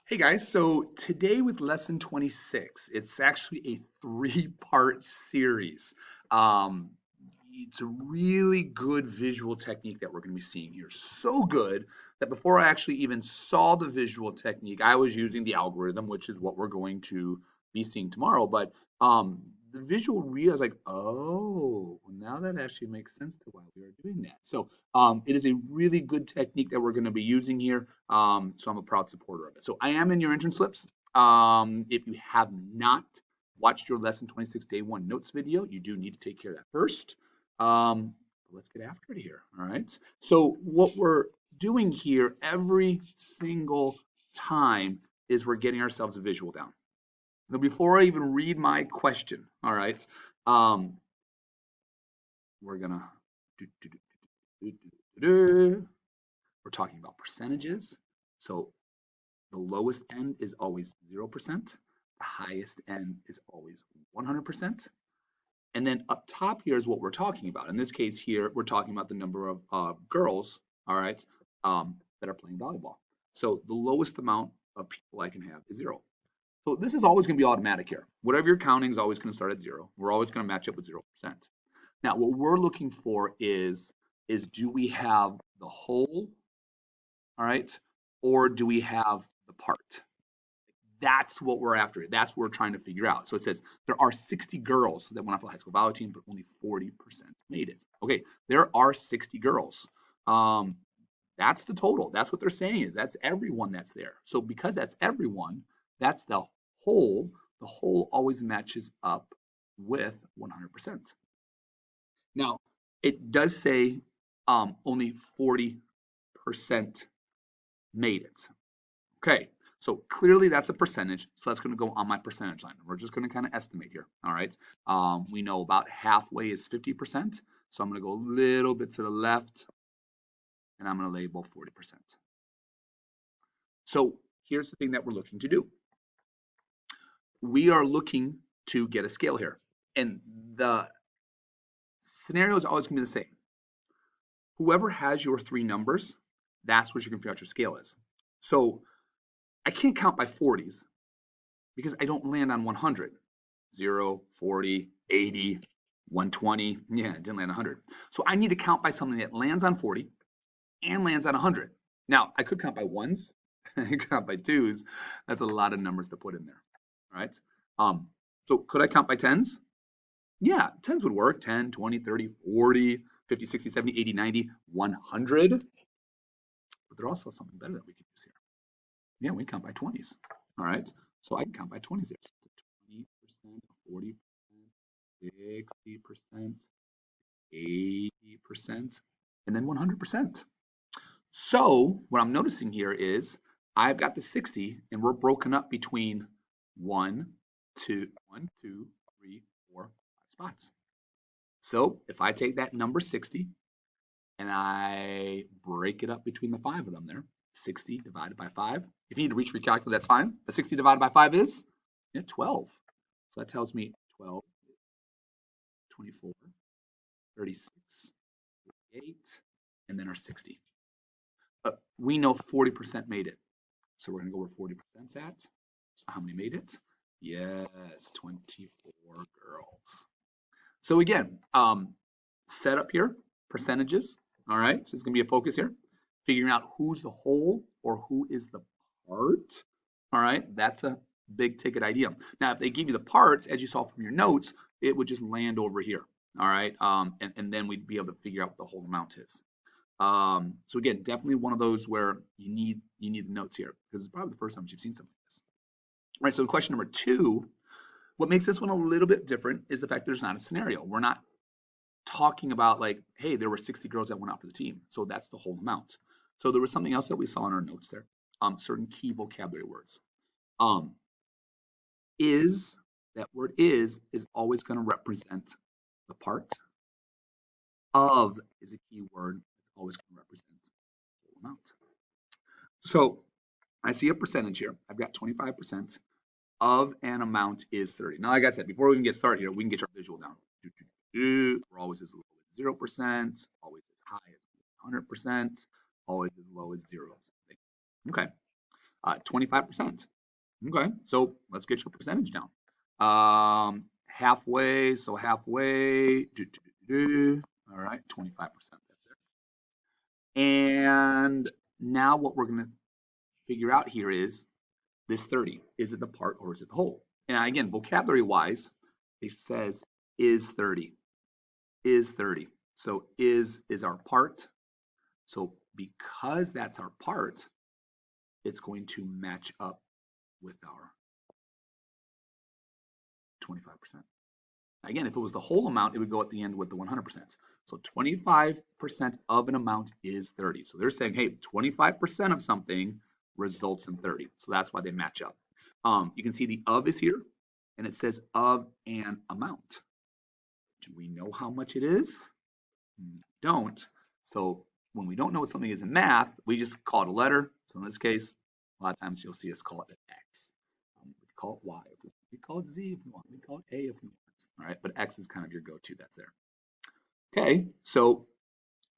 Hey guys, so today with lesson 26, it's actually a three-part series. Um, it's a really good visual technique that we're going to be seeing here. So good that before I actually even saw the visual technique, I was using the algorithm, which is what we're going to be seeing tomorrow. But the visual real is like, oh, well, now that actually makes sense to why we are doing that. So it is a really good technique that we're going to be using here. So I'm a proud supporter of it. So I am in your entrance slips. If you have not watched your lesson 26 day one notes video, you do need to take care of that first. Let's get after it here. All right. So what we're doing here every single time is we're getting ourselves a visual down. Now, before I even read my question, all right, um, we're gonna do, do, do, do, do, do, do. We're talking about percentages. So the lowest end is always 0%. The highest end is always 100%. And then up top here is what we're talking about. In this case here, we're talking about the number of girls, all right, that are playing volleyball. So the lowest amount of people I can have is 0. So this is always going to be automatic here. Whatever you're counting is always going to start at 0. We're always going to match up with 0%. Now, what we're looking for is do we have the whole, all right, or do we have the part? That's what we're after. That's what we're trying to figure out. So it says there are 60 girls that went off the high school volleyball team, but only 40% made it. Okay, there are 60 girls. Um, that's the total. That's what they're saying is that's everyone that's there. So because that's everyone, that's the whole. The whole always matches up with 100%. Now, it does say only 40% made it. Okay, so clearly that's a percentage. So that's going to go on my percentage line. We're just going to kind of estimate here. All right. We know about halfway is 50%. So I'm going to go a little bit to the left and I'm going to label 40%. So here's the thing that we're looking to do. We are looking to get a scale here. And the scenario is always going to be the same. Whoever has your three numbers, that's what you can figure out your scale is. So I can't count by 40s because I don't land on 100. 0, 40, 80, 120. Yeah, it didn't land 100. So I need to count by something that lands on 40 and lands on 100. Now, I could count by ones, I could count by twos. That's a lot of numbers to put in there. All right. So could I count by tens? Yeah, tens would work. 10, 20, 30, 40, 50, 60, 70, 80, 90, 100. But there's also something better that we could use here. Yeah, we count by 20s. All right. So I can count by 20s here. 20%, 40%, 60%, 80%, and then 100%. So what I'm noticing here is I've got the 60 and we're broken up between 1, 2, 1, 2, 3, 4, 5 spots. So if I take that number 60 and I break it up between the 5 of them there, 60 divided by 5. If you need to reach for your calculator, that's fine. But 60 divided by 5 is 12. So that tells me 12, 24, 36, 38, and then our 60. We know 40% made it. So we're going to go where 40% is at. So how many made it? Yes, 24 girls. So again, set up here, percentages. All right, so it's going to be a focus here. Figuring out who's the whole or who is the part. All right, that's a big ticket idea. Now, if they give you the parts, as you saw from your notes, it would just land over here. All right, and then we'd be able to figure out what the whole amount is. So again, definitely one of those where you need the notes here because it's probably the first time you've seen something like this. All right, so question number 2, what makes this one a little bit different is the fact that there's not a scenario. We're not talking about like, hey, there were 60 girls that went out for the team, so that's the whole amount. So there was something else that we saw in our notes there, certain key vocabulary words. Is, that word is always going to represent the part. Of is a key word. It's always going to represent the whole amount. So I see a percentage here. I've got 25% of an amount is 30. Now, like I said, before we even get started here, we can get our visual down. We're always as low as 0%, always as high as 100%, always as low as 0. Okay. 25%. Okay, so let's get your percentage down. Halfway, so halfway. All right, 25%. And now what we're going to figure out here is this 30. Is it the part or is it the whole? And again, vocabulary wise, it says is 30. Is 30. So is our part. So because that's our part, it's going to match up with our 25%. Again, if it was the whole amount, it would go at the end with the 100%. So 25% of an amount is 30. So they're saying, hey, 25% of something results in 30. So that's why they match up. You can see the of is here, and it says of an amount. Do we know how much it is? Don't. So when we don't know what something is in math, we just call it a letter. So in this case, a lot of times you'll see us call it an X. We call it Y if we call it Z if we want. We call it A if we want. All right, but X is kind of your go-to. That's there. Okay, so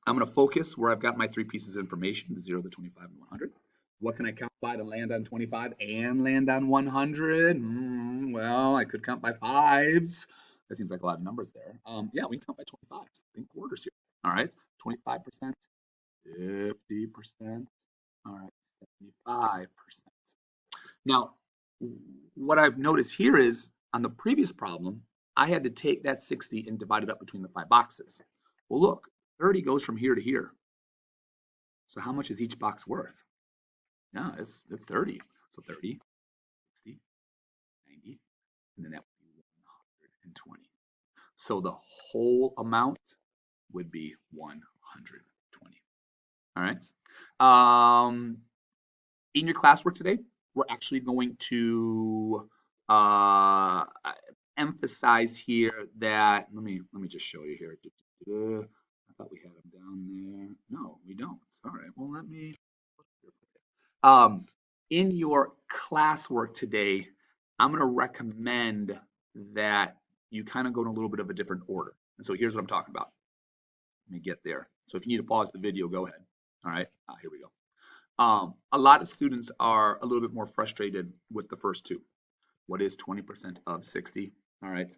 I'm going to focus where I've got my three pieces of information: the 0, the 25, and 100. What can I count by to land on 25 and land on 100? Well, I could count by fives. That seems like a lot of numbers there. Yeah, we can count by 25s. Think quarters here. All right, 25%, 50%, all right, 75%. Now, what I've noticed here is on the previous problem, I had to take that 60 and divide it up between the 5 boxes. Well, look, 30 goes from here to here. So how much is each box worth? Yeah, it's 30. So 30, 60, 90, and then that would be 120. So the whole amount would be 120. All right. In your classwork today, we're actually going to emphasize here that let me just show you here. I thought we had them down there. No, we don't. All right. Well, let me. In your classwork today, I'm going to recommend that you kind of go in a little bit of a different order. And so here's what I'm talking about. Let me get there. So if you need to pause the video, go ahead. All right, here we go. A lot of students are a little bit more frustrated with the first two. What is 20% of 60? All right.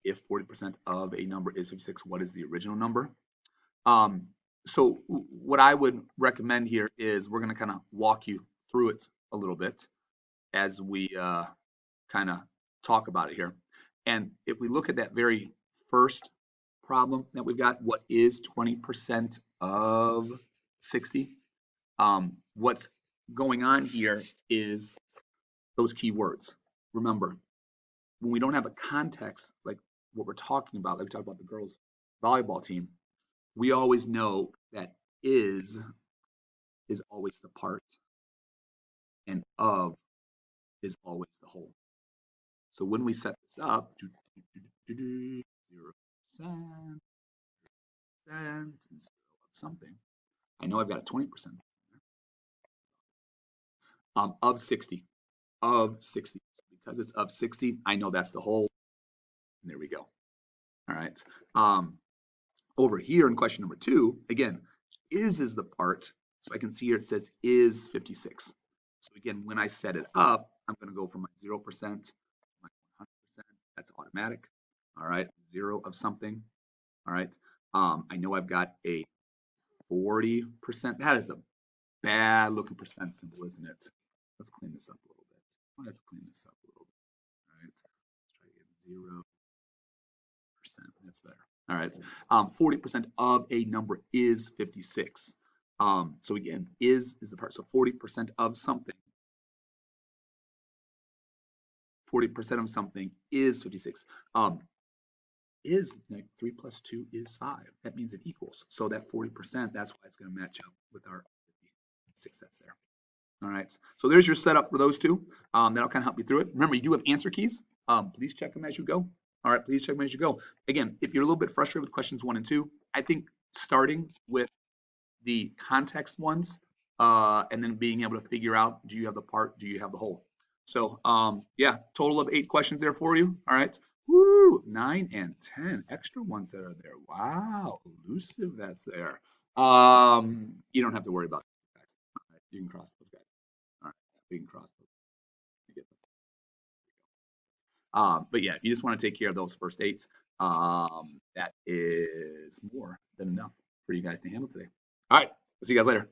If 40% of a number is 56, what is the original number? So what I would recommend here is we're going to kind of walk you through it a little bit as we kind of talk about it here. And if we look at that very first problem that we've got, what is 20% of 60? What's going on here is those key words. Remember, when we don't have a context like what we're talking about, like we talked about the girls volleyball team, we always know that is always the part and of is always the whole. So when we set this up, 0%, 0% of something, I know I've got a 20% of 60, because it's of 60, I know that's the whole. And there we go. All right. Over here in question number 2, again, is the part. So I can see here it says is 56. So again, when I set it up, I'm going to go from my 0% to my 100%. That's automatic. All right, 0 of something. All right. I know I've got a 40%. That is a bad looking percent symbol, isn't it? Let's clean this up a little bit. Let's clean this up a little bit. All right. Let's try to get 0%. That's better. All right. 40% of a number is 56. So again, is the part. So 40% of something. 40% of something is 56. Is like 3 plus 2 is 5. That means it equals. So that 40%, that's why it's going to match up with our 56 that's there. All right. So there's your setup for those two. That'll kind of help you through it. Remember, you do have answer keys. Please check them as you go. All right, please check them as you go. Again, if you're a little bit frustrated with questions 1 and 2, I think starting with the context ones and then being able to figure out, do you have the part, do you have the whole? So yeah, total of 8 questions there for you. All right. Woo, 9 and 10 extra ones that are there. Wow, elusive that's there. You don't have to worry about it, guys. All right, you can cross those guys. We can cross those. But yeah, if you just want to take care of those first 8s, that is more than enough for you guys to handle today. All right, see you guys later.